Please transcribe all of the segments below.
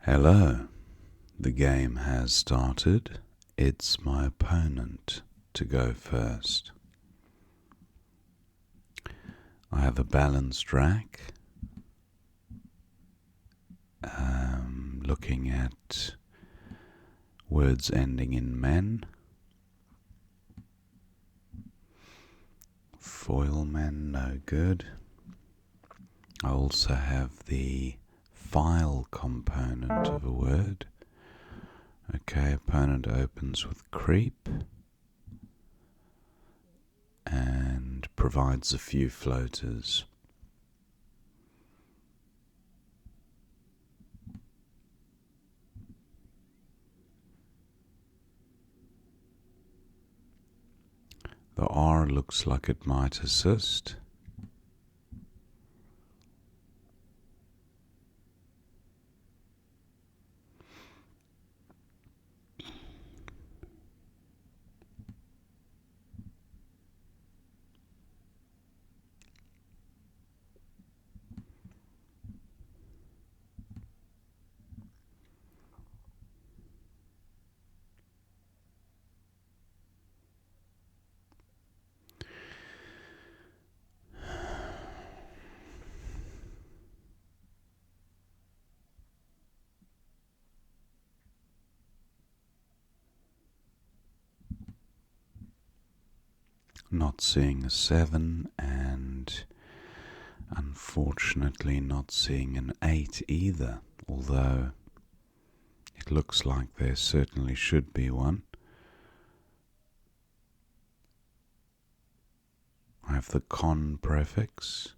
Hello, the game has started. It's my opponent to go first. I have a balanced rack, looking at words ending in men. Foilman, no good. I also have the file component of a word. Okay, opponent opens with creep and provides a few floaters. The R looks like it might assist. Not seeing a 7 and unfortunately not seeing an 8 either, although it looks like there certainly should be one. I have the con prefix.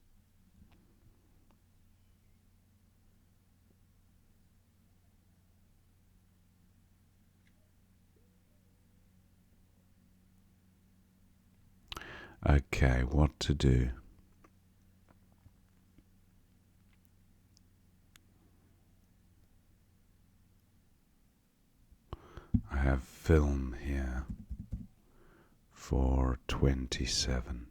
Okay, what to do? I have film here for 27.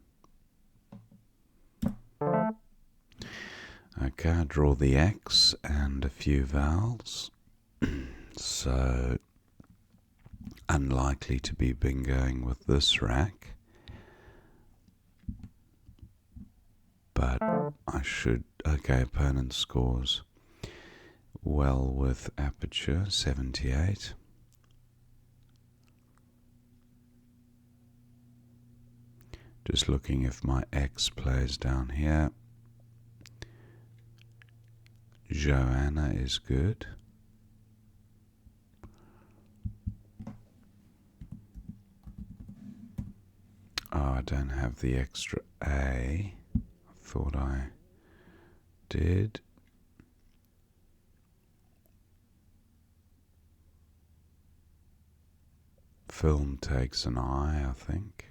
Okay, I draw the X and a few vowels. So, unlikely to be bingoing with this rack. But I should. Okay, opponent scores well with aperture 78. Just looking if my X plays down here. Joanna is good. Oh, I don't have the extra A. I thought I did. Film takes an I think.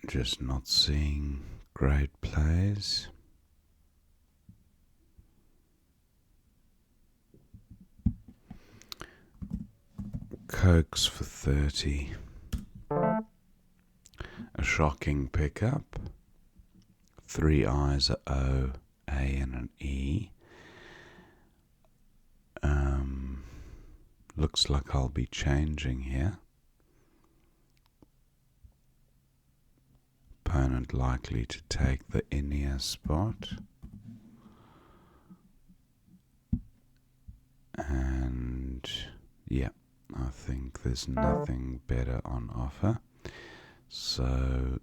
Just not seeing great plays. Cokes for 30. A shocking pickup. 3 I's, a O, A and an E. Looks like I'll be changing here. Opponent likely to take the Inia spot. And yeah, I think there's nothing better on offer. So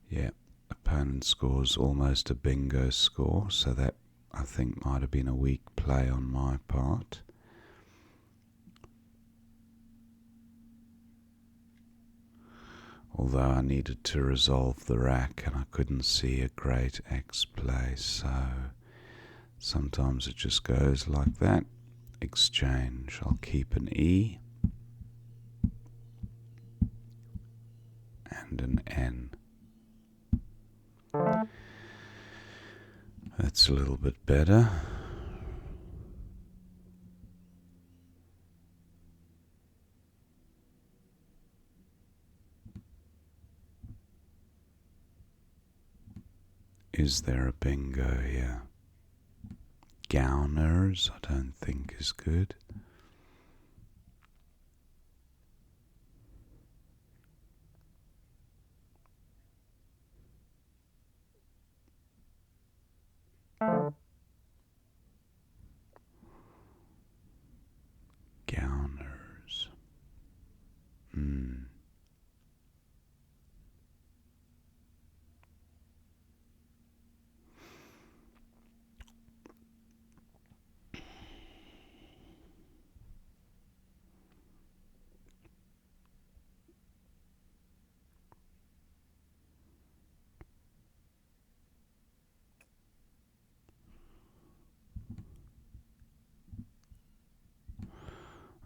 yeah, opponent scores almost a bingo score, so that I think might have been a weak play on my part. although I needed to resolve the rack and I couldn't see a great X play, so sometimes it just goes like that. Exchange. I'll keep an E and an N. That's a little bit better. Is there a bingo here? Gowners, I don't think is good. Gowners.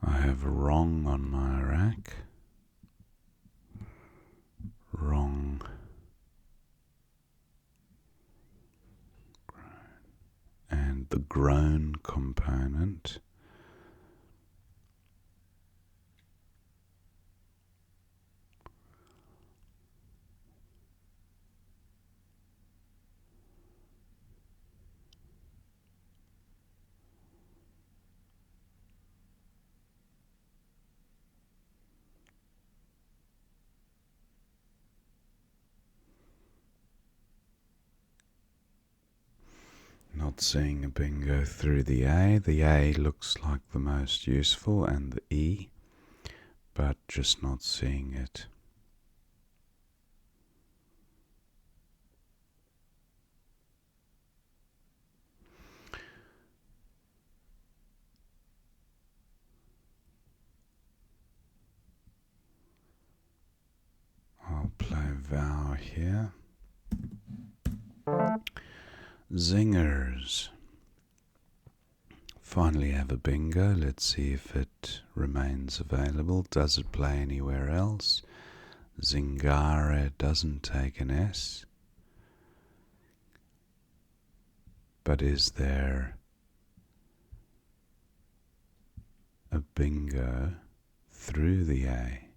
I have wrong on my rack. Wrong. And the groan component. Not seeing a bingo through the A. The A looks like the most useful, and the E, but just not seeing it. I'll play Vow here. Zingers. Finally have a bingo. Let's see if it remains available. Does it play anywhere else? Zingare doesn't take an S. But is there a bingo through the A?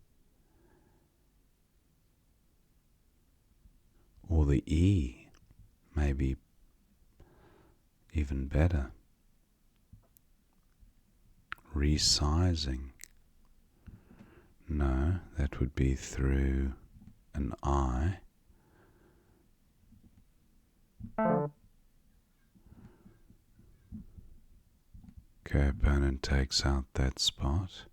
Or the E? Maybe even better. Resizing. No, that would be through an I. Okay, opponent takes out that spot.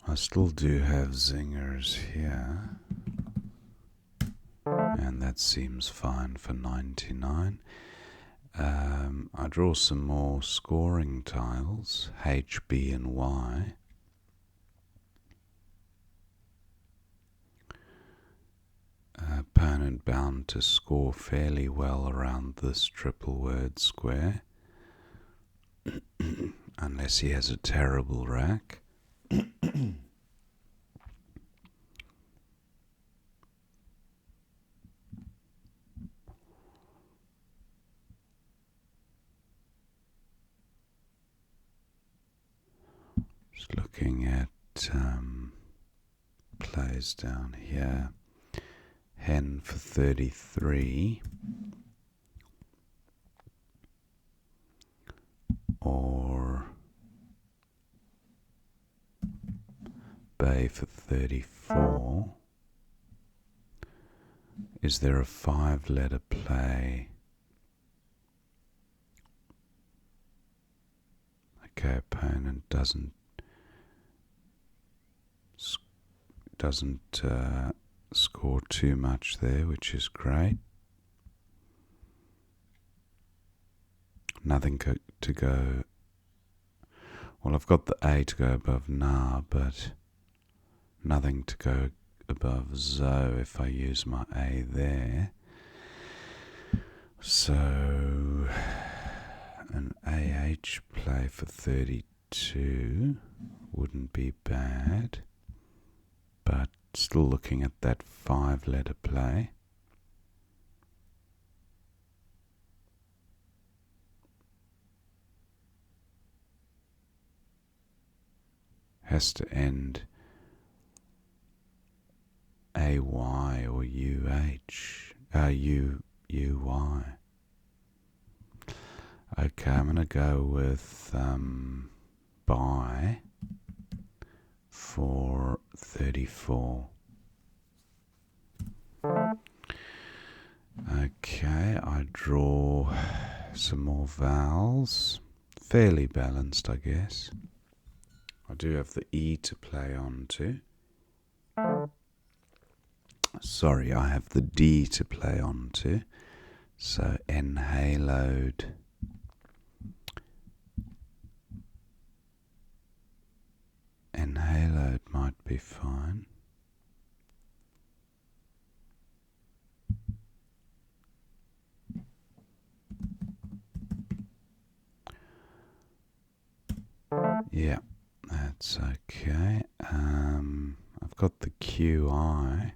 I still do have zingers here, and that seems fine for 99. I draw some more scoring tiles, H, B and Y. Opponent bound to score fairly well around this triple word square, unless he has a terrible rack. Just looking at plays down here. Hen for 33, or Bay for 34. Is there a 5-letter play? Okay, opponent doesn't score too much there, which is great. Nothing to go. Well, I've got the A to go above na, but nothing to go above zo if I use my A there. So an AH play for 32 wouldn't be bad, but still looking at that 5-letter play. Has to end AY or UY. Okay, I'm going to go with buy for 34. Okay, I draw some more vowels. Fairly balanced, I guess. I do have the E to play on to. Sorry, I have the D to play on to. So enhaloed. Enhaloed might be fine. Yeah, that's okay. I've got the QI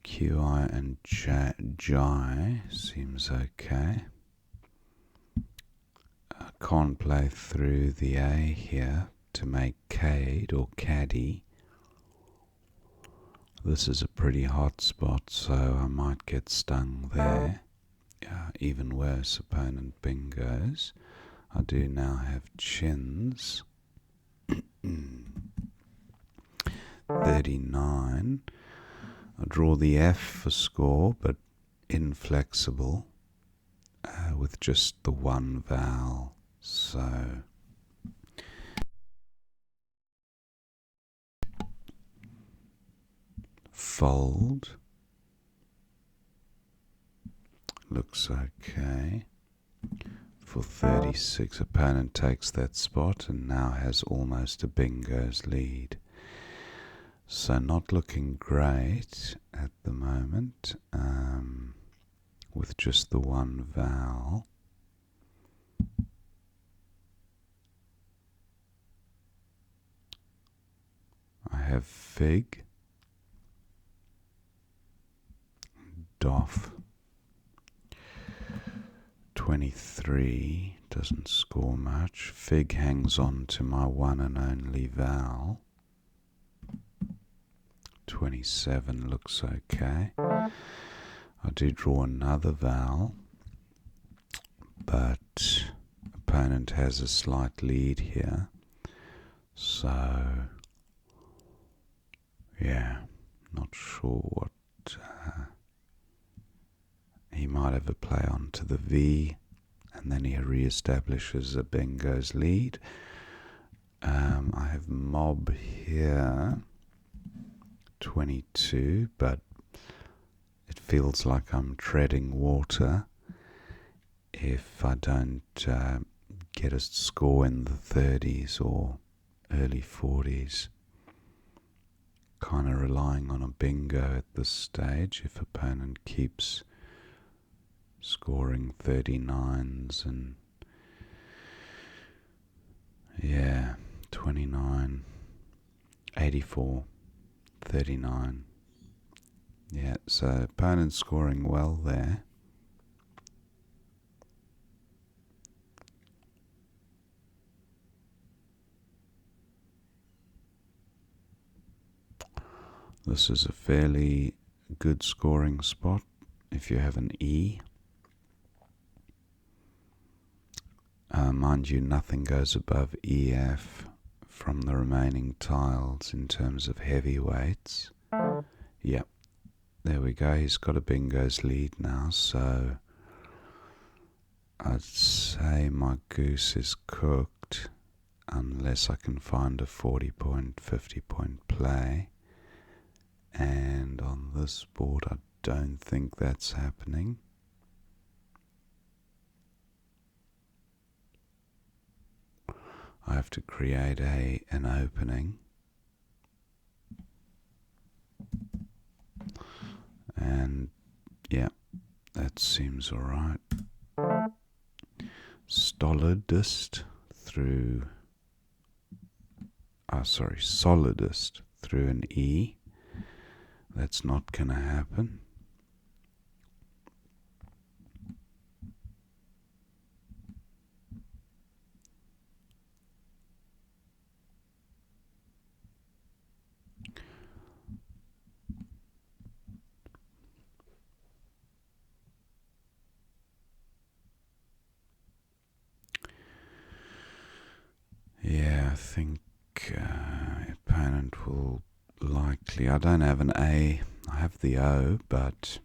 and J seems okay. I can't play through the A here to make cade or caddy. This is a pretty hot spot, so I might get stung there. Even worse, opponent bingos. I do now have chins. 39. I draw the F for score, but inflexible with just the one vowel. So fold looks okay. For 36, opponent takes that spot and now has almost a bingo's lead. So not looking great at the moment, with just the one vowel. I have fig, doff. 23 doesn't score much. Fig hangs on to my one and only vowel. 27 looks okay. I do draw another vowel, but opponent has a slight lead here. So, yeah, not sure what he might have a play on to the V, and then he re-establishes a bingo's lead. I have mob here, 22, but it feels like I'm treading water if I don't get a score in the 30s or early 40s. Kind of relying on a bingo at this stage if opponent keeps scoring 39s and 29, 84, 39. Yeah, so opponent scoring well there. This is a fairly good scoring spot if you have an E. Mind you, nothing goes above EF from the remaining tiles in terms of heavyweights. Yep, there we go. He's got a bingo's lead now, so I'd say my goose is cooked unless I can find a 40-point, 50-point play. and on this board I don't think that's happening. I have to create an opening, and yeah, that seems alright. Solidest through an E. That's not gonna happen. Yeah, I think opponent will likely. I don't have an A. I have the O, but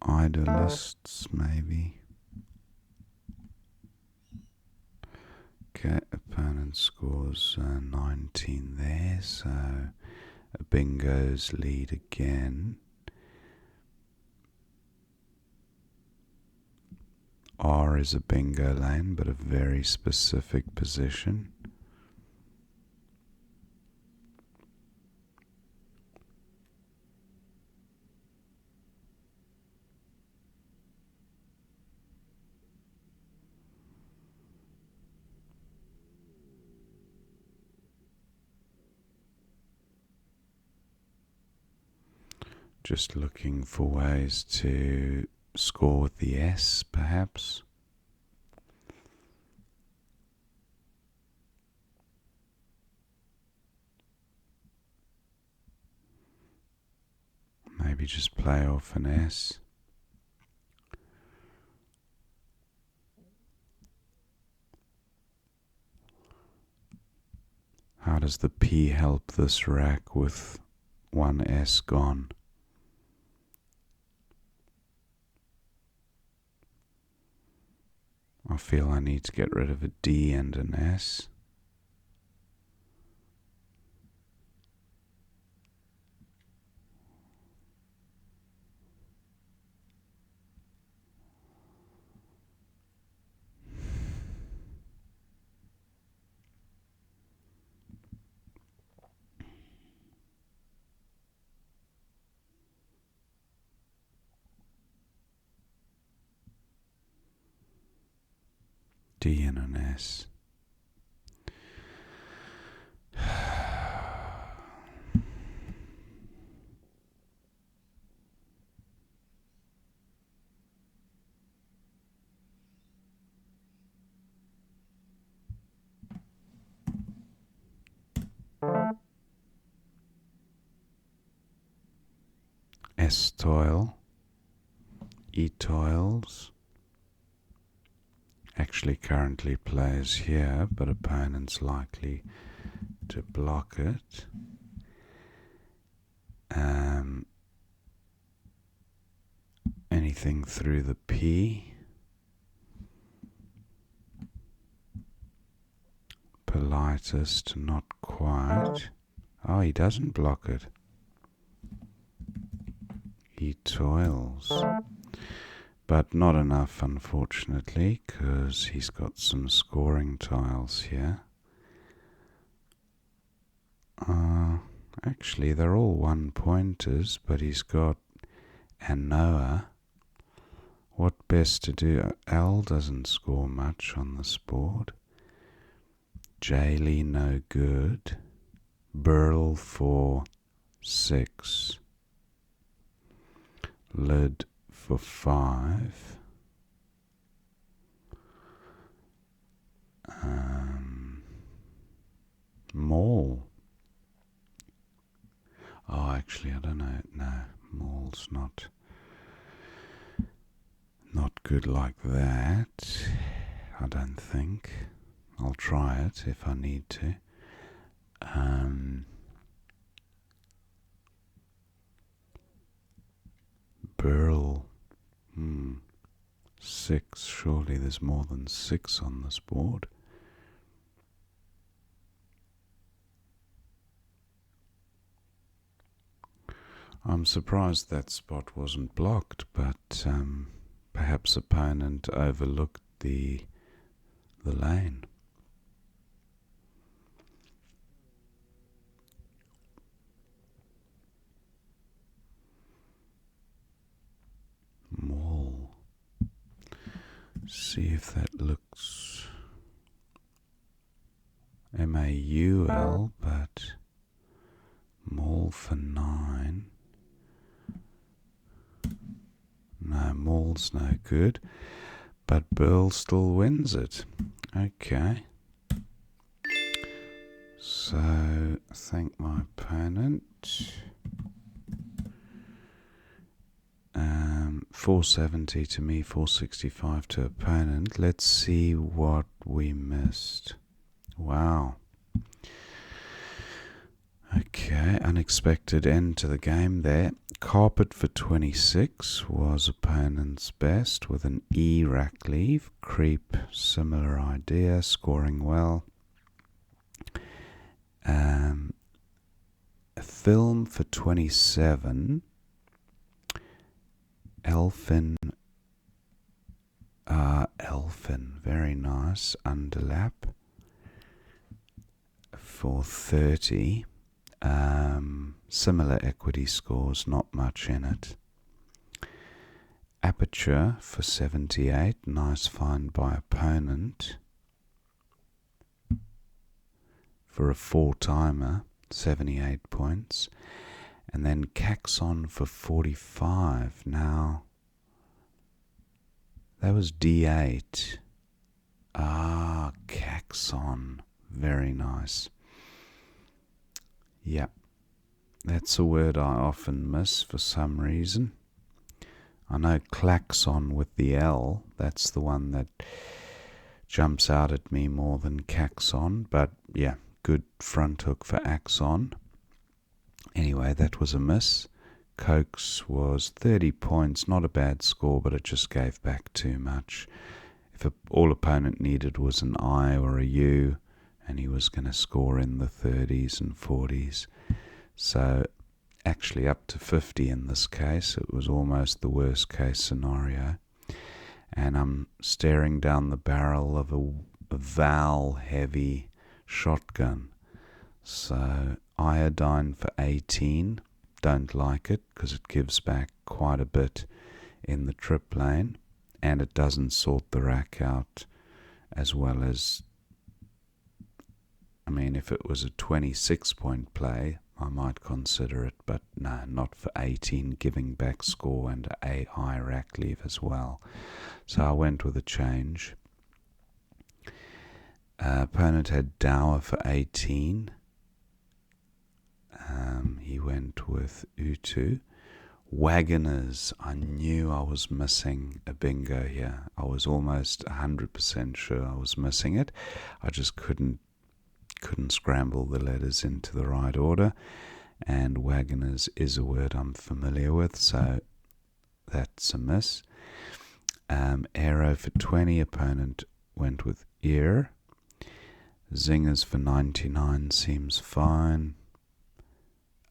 Idolists maybe. Okay, opponent scores 19 there, so a bingo's lead again. R is a bingo lane, but a very specific position. Just looking for ways to score with the S, perhaps. Maybe just play off an S. How does the P help this rack with one S gone? I feel I need to get rid of a D and an S. D and an S. S toil, E toils. Actually currently plays here, but opponent's likely to block it. Anything through the P. Politest, not quite. Oh, he doesn't block it. He toils. But not enough, unfortunately, because he's got some scoring tiles here. Actually, they're all one-pointers, but he's got Anoa. What best to do? L doesn't score much on this board. Jaylee no good. Burl for 6. Lid for 5. Mall. Oh, actually, I don't know. No, Mall's not good like that. I don't think. I'll try it if I need to. Burl. 6. Surely there's more than 6 on this board. I'm surprised that spot wasn't blocked, but perhaps opponent overlooked the lane. Maul. See if that looks MAUL, but Maul for 9. No, Maul's no good, but Burl still wins it. Okay. So, thank my opponent. 470 to me, 465 to opponent. Let's see what we missed. Wow. Okay, unexpected end to the game there. Carpet for 26 was opponent's best with an E rack leave. Creep, similar idea, scoring well. A film for 27. Elfin, very nice. Underlap for 30. Similar equity scores, not much in it. Aperture for 78, nice find by opponent. For a 4-timer, 78 points. And then Caxon for 45. Now, that was D8. Ah, Caxon. Very nice. Yep. That's a word I often miss for some reason. I know klaxon with the L. That's the one that jumps out at me more than caxon. But yeah, good front hook for axon. Anyway, that was a miss. Cokes was 30 points, not a bad score, but it just gave back too much. If all opponent needed was an I or a U, and he was going to score in the 30s and 40s. So actually up to 50 in this case. It was almost the worst case scenario. And I'm staring down the barrel of a Val-heavy shotgun. So iodine for 18. Don't like it because it gives back quite a bit in the trip lane, and it doesn't sort the rack out as well as, I mean, if it was a 26-point play, I might consider it, but no, not for 18, giving back score and a high rack leave as well. So I went with a change. Opponent had Dower for 18. He went with Utu. Wagoners, I knew I was missing a bingo here. I was almost 100% sure I was missing it. I just couldn't scramble the letters into the right order. And wagoners is a word I'm familiar with, so that's a miss. Arrow for 20, opponent went with ear. Zingers for 99 seems fine.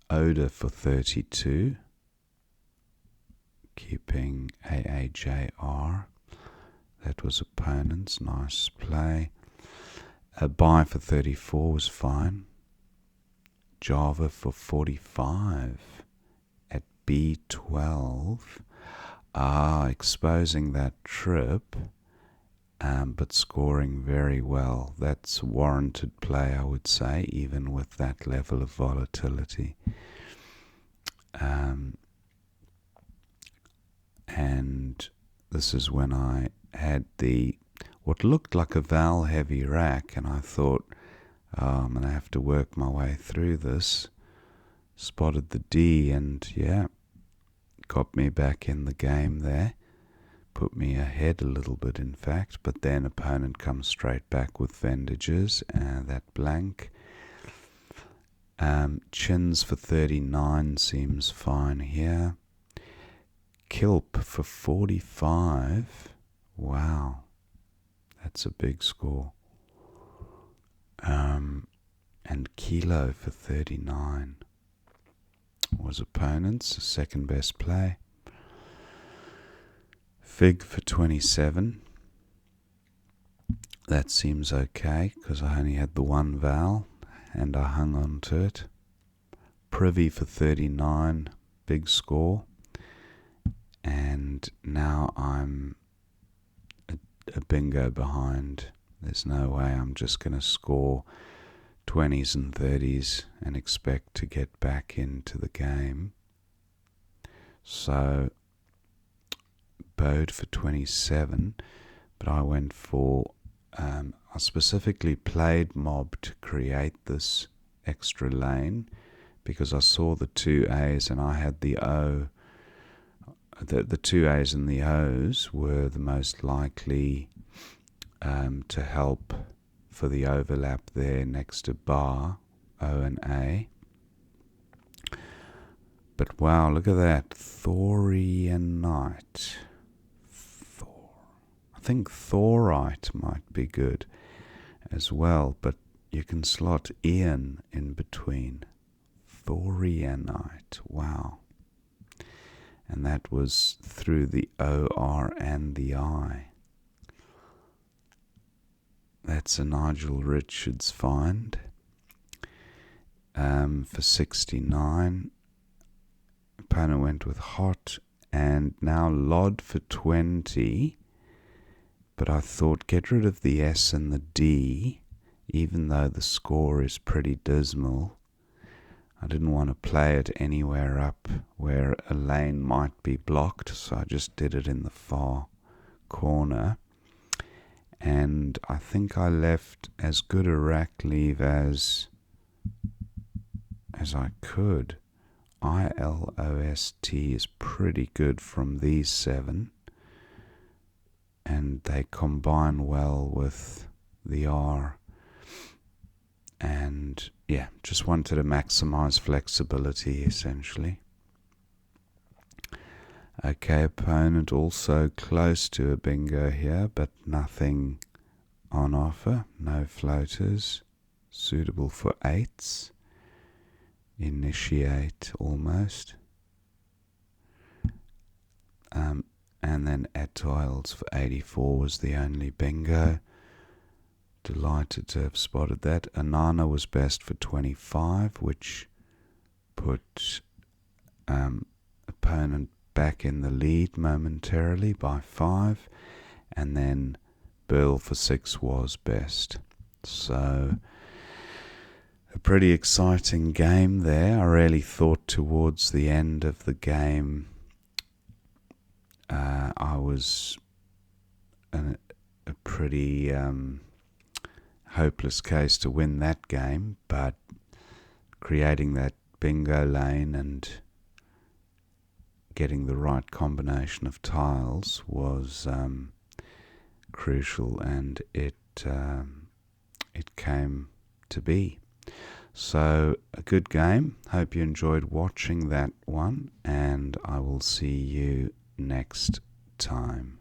Odor for 32. Keeping AAJR. That was opponent's. Nice play. A buy for 34 was fine. Java for 45 at B12. Exposing that trip, but scoring very well. That's a warranted play, I would say, even with that level of volatility. And this is when I had what looked like a Val heavy rack, and I thought, I'm going to have to work my way through this. Spotted the D, and yeah, got me back in the game there. Put me ahead a little bit, in fact, but then opponent comes straight back with Vendages, that blank. Chins for 39 seems fine here. Kilp for 45. Wow, that's a big score. And Kilo for 39. was opponents, second best play. Fig for 27. That seems okay because I only had the one vowel and I hung on to it. Privy for 39, big score. And now I'm a bingo behind. There's no way I'm just going to score 20s and 30s and expect to get back into the game. So, bowed for 27, but I went for, I specifically played mob to create this extra lane because I saw the two A's and I had the O. The two A's and the O's were the most likely to help for the overlap there next to bar, O and A. But wow, look at that. Thorianite. I think thorite might be good as well, but you can slot Ian in between. Thorianite. Wow. And that was through the O-R and the I. That's a Nigel Richards find. For 69. Opponent went with hot, and now Lod for 20. But I thought get rid of the S and the D, even though the score is pretty dismal. I didn't want to play it anywhere up where a lane might be blocked, so I just did it in the far corner. And I think I left as good a rack leave as I could. ILOST is pretty good from these 7, and they combine well with the R. And yeah, just wanted to maximize flexibility essentially. Okay, opponent also close to a bingo here, but nothing on offer, no floaters, suitable for 8s. Initiate almost. And then Etoiles for 84 was the only bingo. Delighted to have spotted that. Anana was best for 25, which put opponent back in the lead momentarily by 5, and then Burl for 6 was best. So a pretty exciting game there. I really thought towards the end of the game I was a pretty hopeless case to win that game, but creating that bingo lane and getting the right combination of tiles was crucial, and it came to be. So a good game. Hope you enjoyed watching that one, and I will see you next time.